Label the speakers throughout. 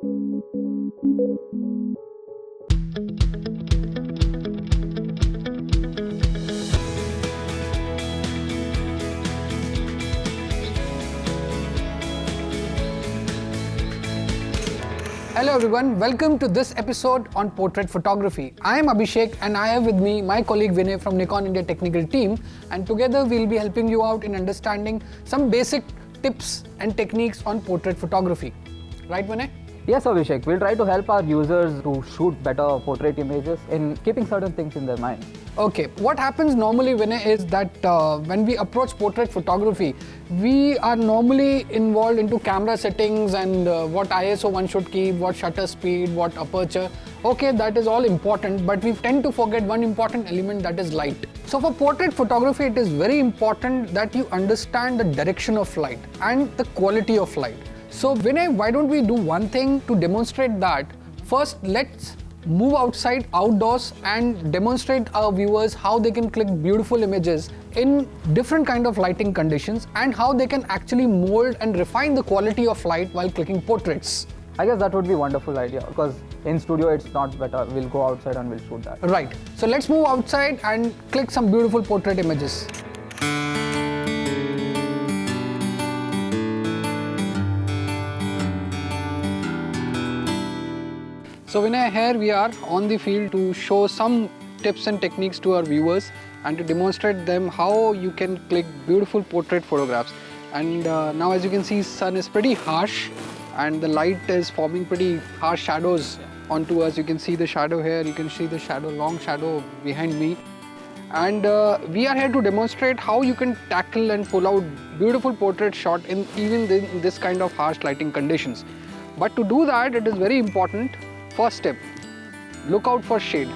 Speaker 1: Hello everyone, welcome to this episode on portrait photography. I am Abhishek and I have with me my colleague Vinay from Nikon India technical team, and together we'll be helping you out in understanding some basic tips and techniques on portrait photography. Right, Vinay?
Speaker 2: Yes, Abhishek, we'll try to help our users to shoot better portrait images in keeping certain things in their mind.
Speaker 1: Okay, what happens normally, Vinay, is that when we approach portrait photography, we are normally involved into camera settings and what ISO one should keep, what shutter speed, what aperture. Okay, that is all important, but we tend to forget one important element, that is light. So for portrait photography, it is very important that you understand the direction of light and the quality of light. So Vinay, why don't we do one thing to demonstrate that? First, let's move outside, outdoors, and demonstrate our viewers how they can click beautiful images in different kind of lighting conditions and how they can actually mold and refine the quality of light while clicking portraits.
Speaker 2: I guess that would be a wonderful idea because in studio it's not better. We'll go outside and we'll shoot that.
Speaker 1: Right. So let's move outside and click some beautiful portrait images. So Vinay, here we are on the field to show some tips and techniques to our viewers and to demonstrate them how you can click beautiful portrait photographs. And now as you can see, sun is pretty harsh and the light is forming pretty harsh shadows onto us. You can see the shadow here, you can see the shadow, long shadow behind me. And we are here to demonstrate how you can tackle and pull out beautiful portrait shot in even this kind of harsh lighting conditions. But to do that, it is very important. First step, look out for shade.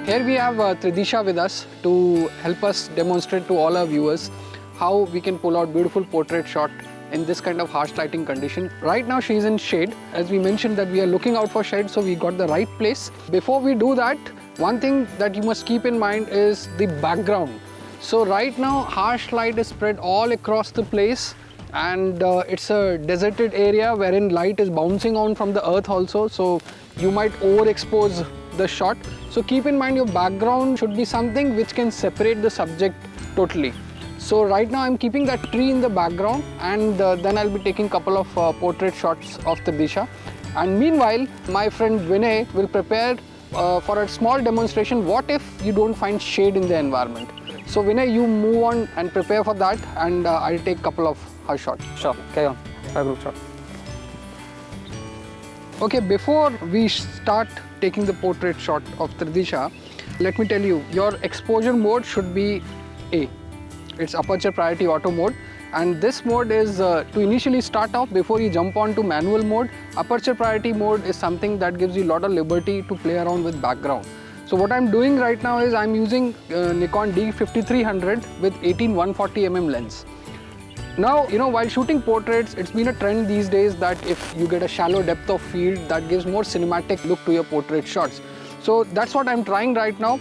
Speaker 1: Here we have Tridisha with us to help us demonstrate to all our viewers how we can pull out beautiful portrait shot in this kind of harsh lighting condition. Right now she is in shade. As we mentioned that we are looking out for shade, so we got the right place. Before we do that, one thing that you must keep in mind is the background. So right now harsh light is spread all across the place and it's a deserted area wherein light is bouncing on from the earth also, so you might overexpose the shot. So keep in mind your background should be something which can separate the subject totally. So right now I'm keeping that tree in the background and then I'll be taking a couple of portrait shots of Tridisha. And meanwhile my friend Vinay will prepare for a small demonstration what if you don't find shade in the environment. So Vinay, you move on and prepare for that and I'll take a couple of her shots.
Speaker 2: Sure, carry on. A group shot.
Speaker 1: Okay, before we start taking the portrait shot of Tridisha, let me tell you, your exposure mode should be A. It's aperture priority auto mode, and this mode is to initially start off before you jump on to manual mode. Aperture priority mode is something that gives you a lot of liberty to play around with background. So what I'm doing right now is I'm using Nikon D5300 with 18-140mm lens. Now, while shooting portraits, it's been a trend these days that if you get a shallow depth of field, that gives more cinematic look to your portrait shots. So that's what I'm trying right now.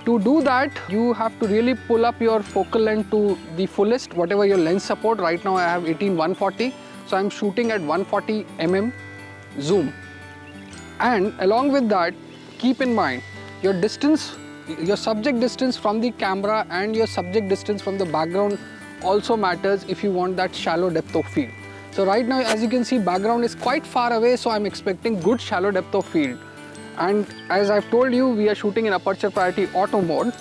Speaker 1: To do that, you have to really pull up your focal length to the fullest, whatever your lens support. Right now I have 18-140, so I'm shooting at 140mm zoom. And along with that, keep in mind, your distance, your subject distance from the camera and your subject distance from the background also matters if you want that shallow depth of field. So right now, as you can see, background is quite far away, so I'm expecting good shallow depth of field. And as I've told you, we are shooting in aperture priority auto mode.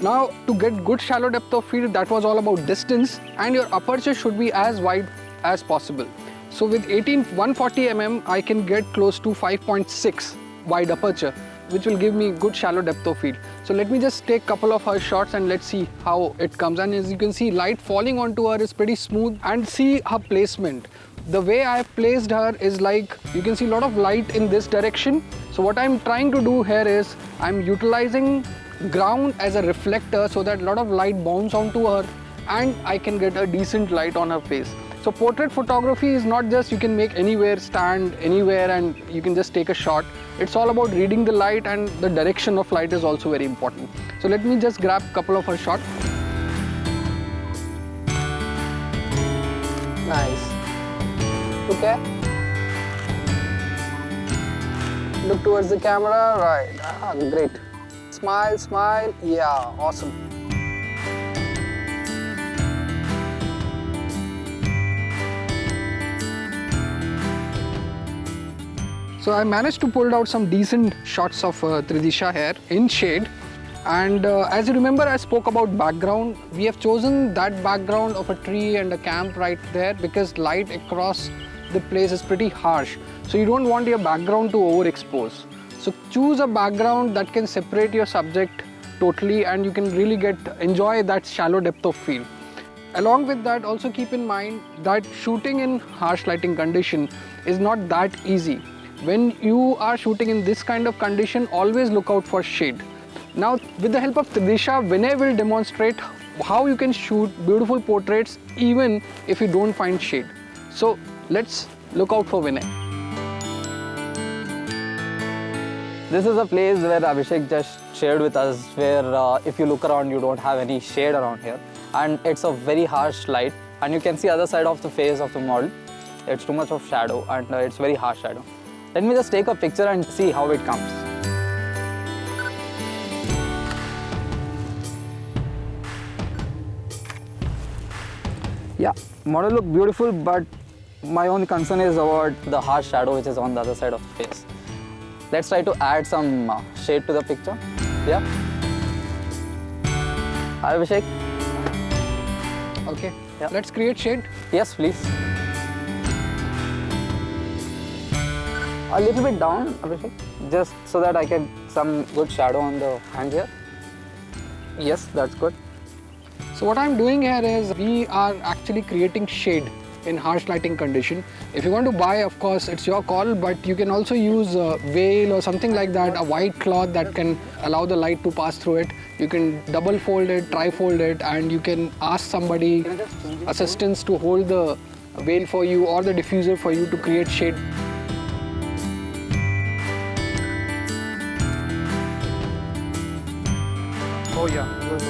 Speaker 1: Now, to get good shallow depth of field, that was all about distance, and your aperture should be as wide as possible. So with 18-140mm, I can get close to 5.6 wide aperture, which will give me good shallow depth of field. So let me just take a couple of her shots and let's see how it comes. And as you can see, light falling onto her is pretty smooth, and see her placement. The way I have placed her is like, you can see a lot of light in this direction. So what I'm trying to do here is, I'm utilizing ground as a reflector so that a lot of light bounces onto her and I can get a decent light on her face. So portrait photography is not just you can make anywhere, stand anywhere and you can just take a shot. It's all about reading the light, and the direction of light is also very important. So let me just grab a couple of her shots. Nice. Okay. Look towards the camera. Right. Ah, great. Smile, smile. Yeah, awesome. So I managed to pull out some decent shots of Tridisha here in shade. And as you remember, I spoke about background. We have chosen that background of a tree and a camp right there because light across the place is pretty harsh. So you don't want your background to overexpose. So choose a background that can separate your subject totally and you can really enjoy that shallow depth of field. Along with that, also keep in mind that shooting in harsh lighting condition is not that easy. When you are shooting in this kind of condition, always look out for shade. Now, with the help of Tridisha, Vinay will demonstrate how you can shoot beautiful portraits even if you don't find shade. So, let's look out for Vinay.
Speaker 2: This is a place where Abhishek just shared with us where if you look around, you don't have any shade around here. And it's a very harsh light. And you can see other side of the face of the model. It's too much of shadow and it's very harsh shadow. Let me just take a picture and see how it comes. Yeah, model look beautiful, but my only concern is about the harsh shadow which is on the other side of the face. Let's try to add some shade to the picture. Yeah. Hi, Abhishek.
Speaker 1: Okay,
Speaker 2: Yeah.
Speaker 1: Let's create shade.
Speaker 2: Yes, please. A little bit down, Abhishek, just so that I get some good shadow on the hand here. Yes, that's good.
Speaker 1: So what I'm doing here is we are actually creating shade in harsh lighting condition. If you want to buy, of course, it's your call, but you can also use a veil or something like that, a white cloth that can allow the light to pass through it. You can double fold it, tri-fold it, and you can ask somebody, assistants, to hold the veil for you or the diffuser for you to create shade. Oh yeah, good.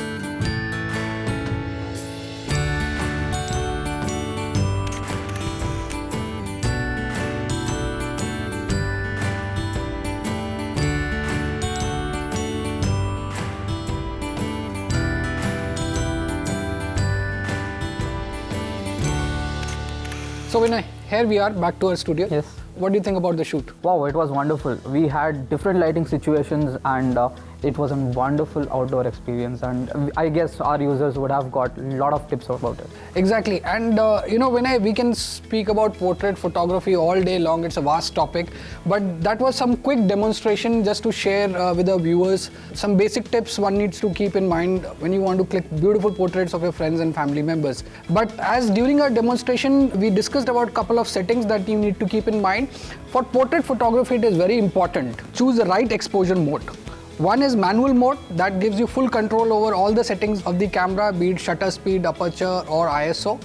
Speaker 1: So Vinay, here we are back to our studio.
Speaker 2: Yes.
Speaker 1: What do you think about the shoot?
Speaker 2: Wow, it was wonderful. We had different lighting situations and it was a wonderful outdoor experience, and I guess our users would have got a lot of tips about it.
Speaker 1: Exactly, and you know, we can speak about portrait photography all day long. It's a vast topic, but that was some quick demonstration just to share with our viewers some basic tips one needs to keep in mind when you want to click beautiful portraits of your friends and family members. But as during our demonstration, we discussed about a couple of settings that you need to keep in mind. For portrait photography, it is very important. Choose the right exposure mode. One is manual mode that gives you full control over all the settings of the camera, be it shutter speed, aperture or ISO.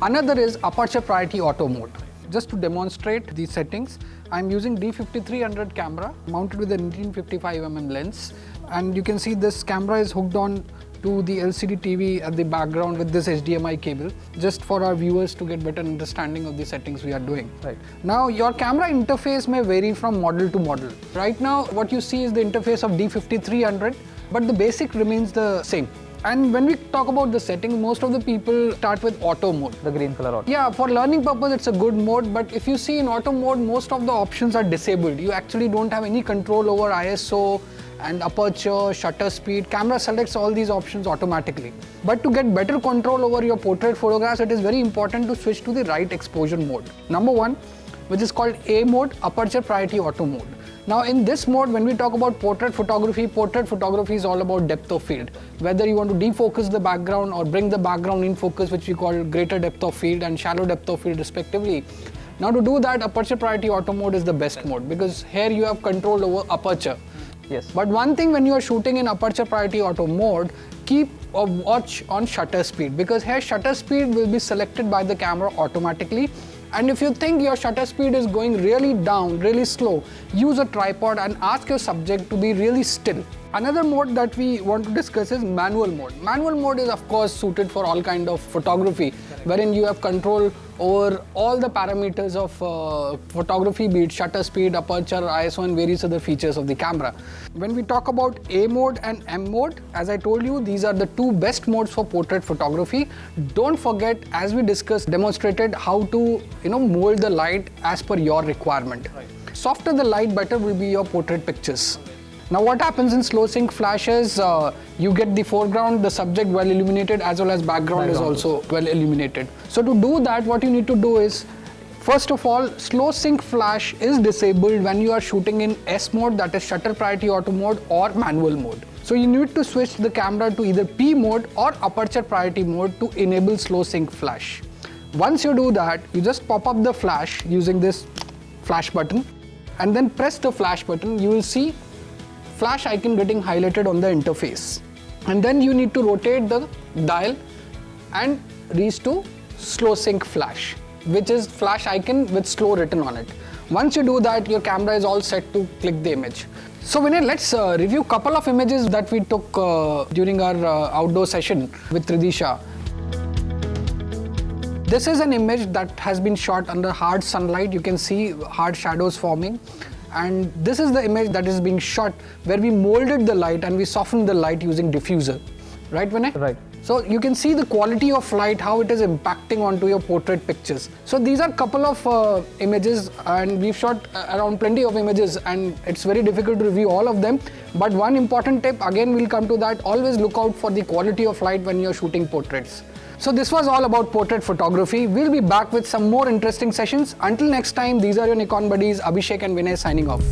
Speaker 1: Another is aperture priority auto mode. Just to demonstrate these settings, I'm using D5300 camera mounted with a 1955mm lens, and you can see this camera is hooked on to the LCD TV at the background with this HDMI cable, just for our viewers to get better understanding of the settings we are doing.
Speaker 2: Right.
Speaker 1: Now, your camera interface may vary from model to model. Right now, what you see is the interface of D5300, but the basic remains the same. And when we talk about the settings, most of the people start with auto mode.
Speaker 2: The green color auto.
Speaker 1: Yeah, for learning purpose, it's a good mode, but if you see in auto mode, most of the options are disabled. You actually don't have any control over ISO and aperture, shutter speed. Camera selects all these options automatically. But to get better control over your portrait photographs, it is very important to switch to the right exposure mode. Number one, which is called A mode, aperture priority auto mode. Now in this mode, when we talk about portrait photography is all about depth of field. Whether you want to defocus the background or bring the background in focus, which we call greater depth of field and shallow depth of field respectively. Now to do that, aperture priority auto mode is the best mode because here you have control over aperture.
Speaker 2: Yes.
Speaker 1: But one thing when you are shooting in aperture priority auto mode, keep a watch on shutter speed because here shutter speed will be selected by the camera automatically. And if you think your shutter speed is going really down, really slow, use a tripod and ask your subject to be really still. Another mode that we want to discuss is manual mode. Manual mode is of course suited for all kind of photography, wherein you have control over all the parameters of photography, be it shutter speed, aperture, ISO and various other features of the camera. When we talk about A mode and M mode, as I told you, these are the two best modes for portrait photography. Don't forget, as we discussed, demonstrated how to mold the light as per your requirement. Softer the light, better will be your portrait pictures. Now what happens in slow sync flashes, you get the foreground, the subject well illuminated, as well as background is also well illuminated. So to do that, what you need to do is, first of all, slow sync flash is disabled when you are shooting in S mode, that is shutter priority auto mode, or manual mode. So you need to switch the camera to either P mode or aperture priority mode to enable slow sync flash. Once you do that, you just pop up the flash using this flash button and then press the flash button. You will see flash icon getting highlighted on the interface, and then you need to rotate the dial and reach to slow sync flash, which is flash icon with slow written on it. Once you do that, your camera is all set to click the image. So Vinay, let's review a couple of images that we took during our outdoor session with Tridisha. This is an image that has been shot under hard sunlight. You can see hard shadows forming. And this is the image that is being shot where we molded the light and we softened the light using diffuser. Right, Vinay?
Speaker 2: Right.
Speaker 1: So you can see the quality of light, how it is impacting onto your portrait pictures. So these are a couple of images, and we've shot around plenty of images, and it's very difficult to review all of them. But one important tip, again we'll come to that, always look out for the quality of light when you're shooting portraits. So this was all about portrait photography. We'll be back with some more interesting sessions. Until next time, these are your Nikon buddies, Abhishek and Vinay signing off.